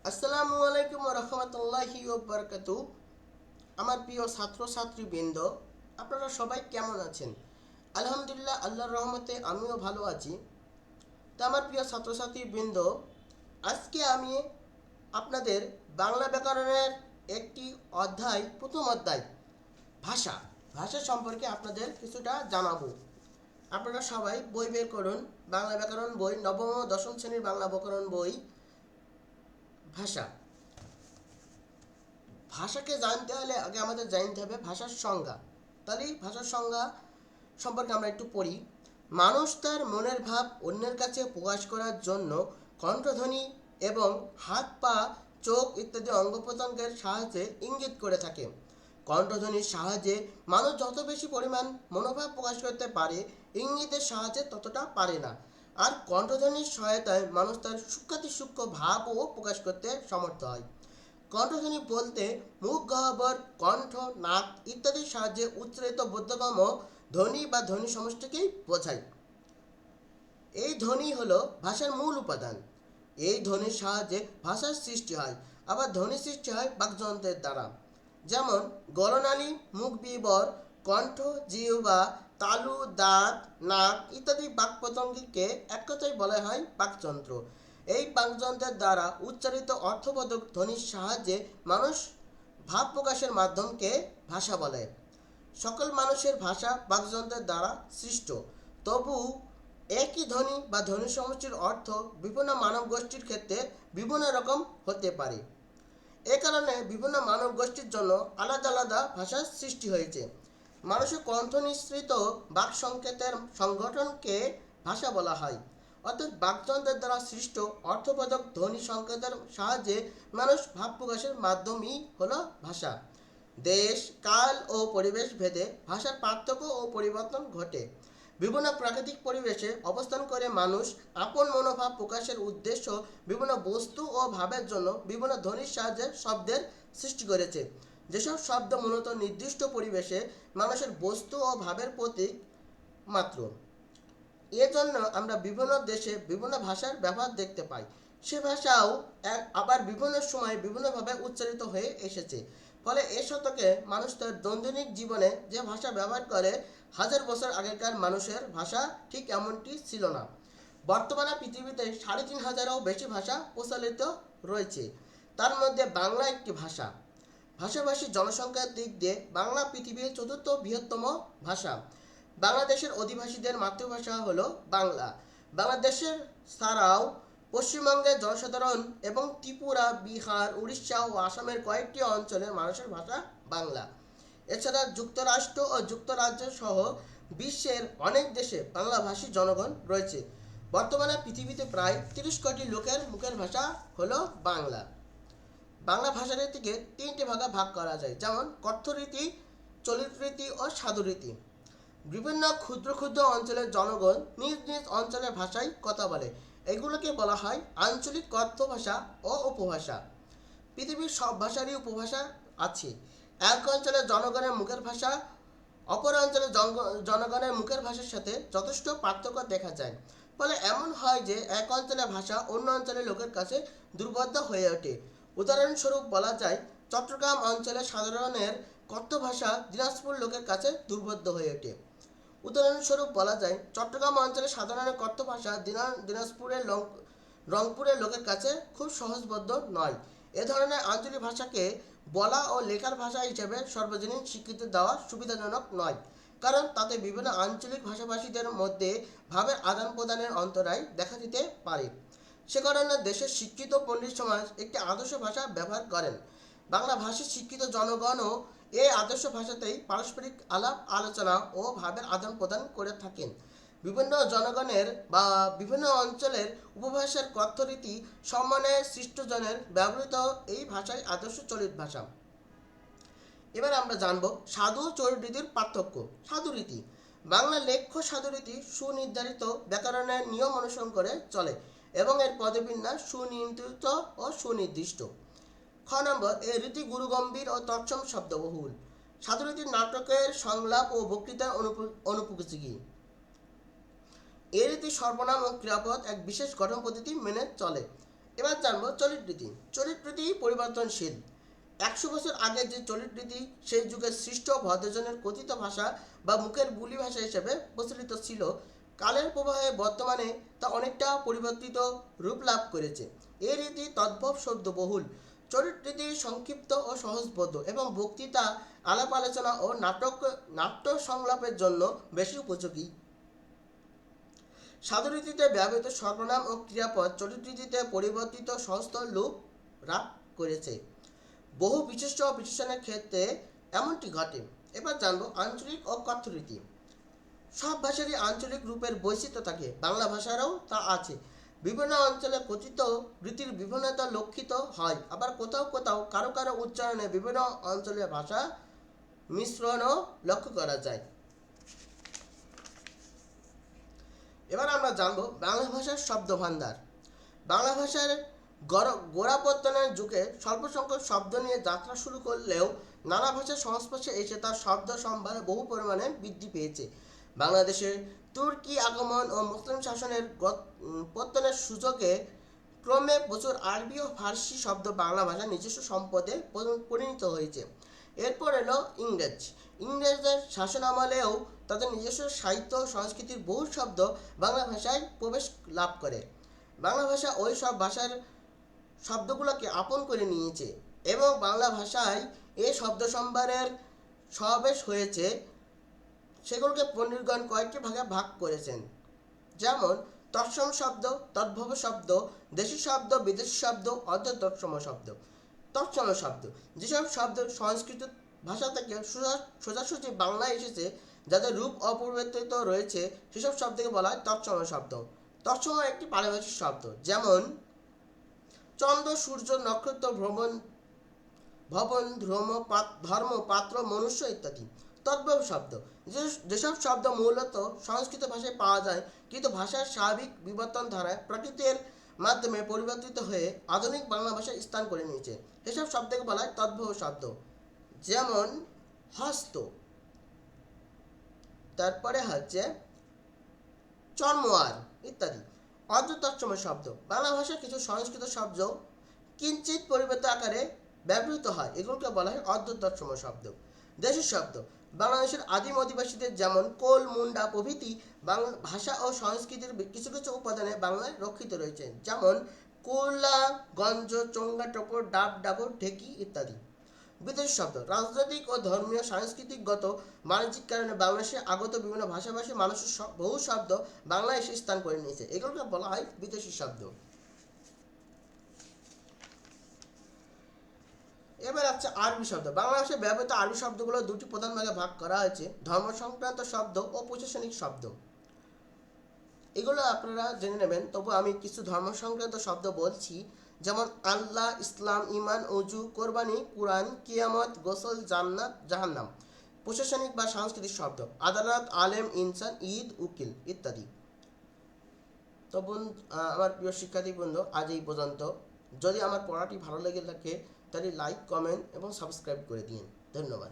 আসসালামু আলাইকুম রহমতুল্লাহি বারাকাতু। আমার প্রিয় ছাত্রছাত্রীবৃন্দ, আপনারা সবাই কেমন আছেন? আলহামদুলিল্লাহ, আল্লাহর রহমতে আমিও ভালো আছি। তো আমার প্রিয় ছাত্রছাত্রীবৃন্দ, আজকে আমি আপনাদের বাংলা ব্যাকরণের একটি অধ্যায়, প্রথম অধ্যায় ভাষা ভাষা সম্পর্কে আপনাদের কিছুটা জানাবো। আপনারা সবাই বই বের করুন, বাংলা ব্যাকরণ বই, নবম ও দশম শ্রেণীর বাংলা ব্যাকরণ বই। ভাষা ভাষাকে জানতে হলে আগে আমাদের জানতে হবে ভাষার সংজ্ঞা। তাহলে ভাষার সংজ্ঞা সম্পর্কে আমরা একটু পড়ি। মানুষ তার মনের ভাব অন্যের কাছে প্রকাশ করার জন্য কণ্ঠধ্বনি এবং হাত পা, চোখ ইত্যাদি অঙ্গ প্রত্যঙ্গের সাহায্যে ইঙ্গিত করে থাকে। কণ্ঠধ্বনির সাহায্যে মানুষ যত বেশি পরিমাণ মনোভাব প্রকাশ করতে পারে, ইঙ্গিতের সাহায্যে ততটা পারে না। আর কণ্ঠধ্বনির সহায়তায় মানুষ তার সূক্ষ্মাতিসূক্ষ্ম ভাবও প্রকাশ করতে সমর্থ হয়। কণ্ঠধ্বনি বলতে মুখ গহ্বর, কণ্ঠ, নাক ইত্যাদির সাহায্যে উচ্চারিত বোধগম্য ধ্বনি বা ধ্বনি সমষ্টিকেই বোঝায়। এই ধ্বনি হলো ভাষার মূল উপাদান। এই ধ্বনির সাহায্যে ভাষার সৃষ্টি হয়। আবার ধ্বনি সৃষ্টি হয় বাকযন্ত্রের দ্বারা, যেমন গলনালী, মুখ বিবর, কণ্ঠ, জিহ্বা, তালু, দাঁত, নাক ইত্যাদি বাকপ্রত্যঙ্গকে এক কথায় বলা হয় বাকযন্ত্র। এই বাকযন্ত্রের দ্বারা উচ্চারিত অর্থবোধক ধ্বনির সাহায্যে মানুষ ভাব প্রকাশের মাধ্যমকে ভাষা বলে। সকল মানুষের ভাষা বাকযন্ত্রের দ্বারা সৃষ্ট, তবু একই ধ্বনি বা ধ্বনি সমষ্টির অর্থ বিভিন্ন মানব গোষ্ঠীর ক্ষেত্রে বিভিন্ন রকম হতে পারে। এ কারণে বিভিন্ন মানব গোষ্ঠীর জন্য আলাদা আলাদা ভাষার সৃষ্টি হয়েছে। মানুষের কণ্ঠ নিঃসৃত বাক সংকেতের সংগঠনকে ভাষা বলা হয়। অর্থাৎ বাকযন্ত্রের দ্বারা সৃষ্ট অর্থবোধক ধ্বনি সংকেতের সাহায্যে মানুষ ভাব প্রকাশের মাধ্যমই হলো ভাষা। দেশ, কাল ও পরিবেশ ভেদে ভাষার পার্থক্য ও পরিবর্তন ঘটে। বিভিন্ন প্রাকৃতিক পরিবেশে অবস্থান করে মানুষ আপন মনোভাব প্রকাশের উদ্দেশ্য বিভিন্ন বস্তু ও ভাবের জন্য বিভিন্ন ধ্বনির সাহায্যে শব্দের সৃষ্টি করেছে। যেসব শব্দ মূলত নির্দিষ্ট পরিবেশে মানুষের বস্তু ও ভাবের প্রতীক মাত্র। এজন্য আমরা বিভিন্ন দেশে বিভিন্ন ভাষার ব্যবহার দেখতে পাই। সে ভাষাও আবার বিভিন্ন সময় বিভিন্নভাবে উচ্চারিত হয়ে এসেছে। ফলে এ শতকে মানুষ তার দৈনন্দিন জীবনে যে ভাষা ব্যবহার করে, হাজার বছর আগেকার মানুষের ভাষা ঠিক এমনটি ছিল না। বর্তমানে পৃথিবীতে ৩,৫০০-এরও বেশি ভাষা প্রচলিত রয়েছে। তার মধ্যে বাংলা একটি ভাষা। ভাষাভাষী জনসংখ্যার দিক দিয়ে বাংলা পৃথিবীর চতুর্থ বৃহত্তম ভাষা। বাংলাদেশের অধিবাসীদের মাতৃভাষা হলো বাংলা। বাংলাদেশের ছাড়াও পশ্চিমবঙ্গের জনসাধারণ এবং ত্রিপুরা, বিহার, উড়িষ্যা ও আসামের কয়েকটি অঞ্চলের মানুষের ভাষা বাংলা। এছাড়া যুক্তরাষ্ট্র ও যুক্তরাজ্য সহ বিশ্বের অনেক দেশে বাংলাভাষী জনগণ রয়েছে। বর্তমানে পৃথিবীতে প্রায় ৩০ কোটি লোকের মুখের ভাষা হলো বাংলা। বাংলা ভাষারীতিকে তিনটি ভাগে ভাগ করা যায়, যেমন কথ্যরীতি, চলিত রীতি ও সাধুরীতি। বিভিন্ন ক্ষুদ্র ক্ষুদ্র অঞ্চলের জনগণ নিজ নিজ অঞ্চলের ভাষায় কথা বলে। এগুলোকে বলা হয় আঞ্চলিক কথ্য ভাষা ও উপভাষা। পৃথিবীর সব ভাষারই উপভাষা আছে। এক অঞ্চলের জনগণের মুখের ভাষা অপর অঞ্চলের জনগণের মুখের ভাষার সাথে যথেষ্ট পার্থক্য দেখা যায়। ফলে এমন হয় যে এক অঞ্চলের ভাষা অন্য অঞ্চলের লোকের কাছে দুর্বোধ্য হয়ে ওঠে। উদাহরণস্বরূপ বলা যায়, চট্টগ্রাম অঞ্চলের সাধারণের কথ্য ভাষা দিনাজপুর লোকের কাছে দুর্বোধ্য হয়ে ওঠে। উদাহরণস্বরূপ বলা যায়, চট্টগ্রাম অঞ্চলের সাধারণের কথ্য ভাষা দিনাজপুরের রংপুরের লোকের কাছে খুব সহজবোধ্য নয়। এ ধরনের আঞ্চলিক ভাষাকে বলা ও লেখার ভাষা হিসেবে সর্বজনীন স্বীকৃতি দেওয়া সুবিধাজনক নয়, কারণ তাতে বিভিন্ন আঞ্চলিক ভাষাভাষীদের মধ্যে ভাবের আদান প্রদানের অন্তরায় দেখা দিতে পারে। সে কারণে দেশের শিক্ষিত পণ্ডিত সমাজ একটি আদর্শ ভাষা ব্যবহার করেন। বাংলা ভাষার শিক্ষিত জনগণও এই আদর্শ ভাষাতেই পারস্পরিক আলাপ আলোচনা ও ভাবের আদান প্রদান করে থাকেন। বিভিন্ন জনগণের বা বিভিন্ন অঞ্চলের উপভাষার কথ্যরীতি সম্মানে সৃষ্টজনের ব্যবহৃত এই ভাষাই আদর্শ চলিত ভাষা। এবার আমরা জানব সাধু ও চলিত রীতির পার্থক্য। সাধুরীতি বাংলা লেখ্য সাধুরীতি সুনির্ধারিত ব্যাকরণের নিয়ম অনুসরণ করে চলে এবং এর পদবিন্যাস সুনিয়ন্ত্রিত ও সুনির্দিষ্ট। খ নম্বর, এই রীতি গুরুগম্ভীর ও তৎসম শব্দবহুল। সাধুরীতির নাটকের সংলাপ ও বক্তৃতার অনুপযোগী। এ রীতি সর্বনাম ও ক্রিয়াপদ এক বিশেষ গঠন পদ্ধতি মেনে চলে। এবার জানবো চলিত রীতি। চলিত রীতি পরিবর্তনশীল। 100 বছর আগে যে চলিত রীতি সেই যুগের সৃষ্ট ভদ্রজনের কথিত ভাষা বা মুখের বুলি ভাষা হিসেবে প্রচলিত ছিল, কালের প্রবাহে বর্তমানে তা অনেকটা পরিবর্তিত রূপ লাভ করেছে। এই রীতি তদ্ভব শব্দবহুল। চলিত রীতি সংক্ষিপ্ত ও সহজবোধ্য এবং বক্তৃতা, আলাপ আলোচনা ও নাট্য সংলাপের জন্য বেশি উপযোগী। সাধু রীতিতে ব্যবহৃত সর্বনাম ও ক্রিয়াপদ চলিত রীতিতে পরিবর্তিত সমস্ত রূপ লাভ করেছে। বহু বিশিষ্ট বিশেষণের ক্ষেত্রে এমনটি ঘটে। এবার জানবো আঞ্চলিক ও কথ্য রীতি। সব ভাষারই আঞ্চলিক রূপের বৈচিত্র্য থাকে, বাংলা ভাষারও তা আছে। বিভিন্ন অঞ্চলে কথিত রীতির বিভিন্নতা লক্ষিত হয়, আবার কোথাও কোথাও কারো কারো উচ্চারণে বিভিন্ন অঞ্চলের ভাষা মিশ্রণও লক্ষ্য করা যায়। এবার আমরা জানবো বাংলা ভাষার শব্দ ভাণ্ডার। বাংলা ভাষার গোড়াপত্তনের যুগে স্বল্প সংখ্যক শব্দ নিয়ে যাত্রা শুরু করলেও নানা ভাষার সংস্পর্শে এসে তার শব্দ সম্ভার বহু পরিমাণে বৃদ্ধি পেয়েছে। বাংলাদেশে তুর্কি আগমন ও মুসলিম শাসনের পত্তনের সুযোগে ক্রমে প্রচুর আরবি ও ফার্সি শব্দ বাংলা ভাষার নিজস্ব সম্পদে পরিণত হয়েছে। এরপর এলো ইংরেজদের শাসনামলেও তাদের নিজস্ব সাহিত্য ও সংস্কৃতির বহু শব্দ বাংলা ভাষায় প্রবেশ লাভ করে। বাংলা ভাষা ওই সব ভাষার শব্দগুলোকে আপন করে নিয়েছে এবং বাংলা ভাষায় এই শব্দ সম্ভারের সমাবেশ হয়েছে। সেগুলোকে পণ্ডিতগণ কয়েকটি ভাগে ভাগ করেছেন, যেমন তৎসম শব্দ, তদ্ভব শব্দ, দেশি শব্দ, বিদেশি শব্দ, অর্ধতৎসম শব্দ। তৎসম শব্দ যেসব শব্দ সংস্কৃত ভাষা থেকে সোজাসুজি বাংলায় এসেছে, যাদের রূপ অপরিবর্তিত রয়েছে, সেসব শব্দকে বলা হয় তৎসম শব্দ। তৎসম একটি পারিভাষিক শব্দ, যেমন চন্দ্র, সূর্য, নক্ষত্র, ভবন, ধর্ম, পাত্র, মনুষ্য ইত্যাদি। তদ্ভব শব্দ যেসব শব্দ মূলত সংস্কৃত ভাষায় পাওয়া যায়, কিন্তু ভাষার স্বাভাবিক বিবর্তন ধারায় প্রকৃতির মাধ্যমে পরিবর্তিত হয়ে আধুনিক বাংলা ভাষায় স্থান করে নিয়েছে, সেসব শব্দকে বলা হয় তদ্ভব শব্দ, যেমন হস্ত, তারপরে হচ্ছে চর্মোয়ার ইত্যাদি। অর্ধতৎসম শব্দ বাংলা ভাষার কিছু সংস্কৃত শব্দ কিঞ্চিত পরিবর্তিত আকারে ব্যবহৃত হয়, এগুলোকে বলা হয় অর্ধতৎসম শব্দ। দেশি শব্দ বাংলাদেশের আদিম অধিবাসীদের যেমন কোল, মুন্ডা প্রভৃতি বাংলা ভাষা ও সংস্কৃতির কিছু কিছু উপাদানে বাংলায় রক্ষিত রয়েছে, যেমন কুলা, গঞ্জ, চোঙ্গা, টপর, ডাব, ডাবর, ঢেকি ইত্যাদি। বিদেশি শব্দ রাজনৈতিক ও ধর্মীয়, সাংস্কৃতিকগত, বাণিজ্যিক কারণে বাংলাদেশে আগত বিভিন্ন ভাষাভাষী মানুষের বহু শব্দ বাংলায় এসে স্থান করে নিয়েছে, এগুলোকে বলা হয় বিদেশি শব্দ। এবার আছে আরবি শব্দ। বাংলা ভাষায় ব্যবহৃত আরবি শব্দগুলো দুটি প্রধান ভাগে ভাগ করা হয়েছে, ধর্ম সংক্রান্ত শব্দ ও প্রশাসনিক শব্দ। এগুলো আপনারা জেনে নেবেন, তবু আমি কিছু ধর্ম সংক্রান্ত শব্দ বলছি, যেমন আল্লাহ, ইসলাম, ইমান, অজু, কোরবানি, কুরআন, কিয়ামত, গোসল, জান্নাত, জাহান্নাম। প্রশাসনিক বা সাংস্কৃতিক শব্দ আদালত, আলেম, ইনসান, ঈদ, উকিল ইত্যাদি। তো আমার প্রিয় শিক্ষার্থী বন্ধু, আজ এই পর্যন্ত। যদি আমার পড়াটি ভালো লেগে থাকে তাহলে লাইক, কমেন্ট এবং সাবস্ক্রাইব করে দিন। ধন্যবাদ।